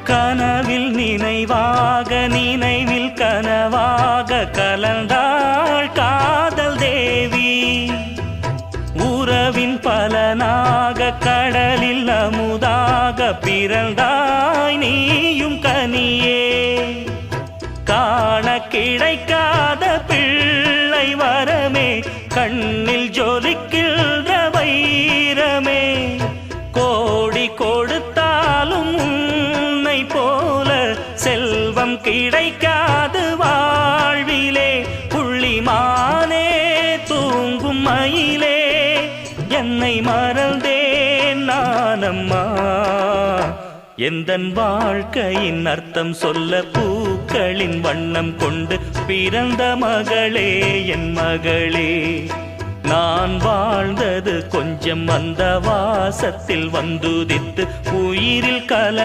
கனவில் நினைவாக நினைவில் கனவாக கலந்தாள் காதல் தேவி. உறவின் பலனாக கடலில் அமுதாக பிறந்தாய் நீயும் கனியே. காண கிடைக்காத பிள்ளை வரமே, கண்ணில் ஜொலிக்கின்ற வைரமே. கோடி கொடுத்தாலும் உன்னை போல செல்வம் கிடைக்காது வாழ்விலே. புள்ளிமானே தூங்கும் மயிலே, என்னை மறந்தேன் நானம்மா. எந்தன் வாழ்க்கையின் அர்த்தம் சொல்ல பூக்களின் வண்ணம் கொண்டு பிறந்த மகளே என் மகளே. நான் வாழ்ந்தது கொஞ்சம் அந்த வாசத்தில் வந்துதித்து உயிரில் கல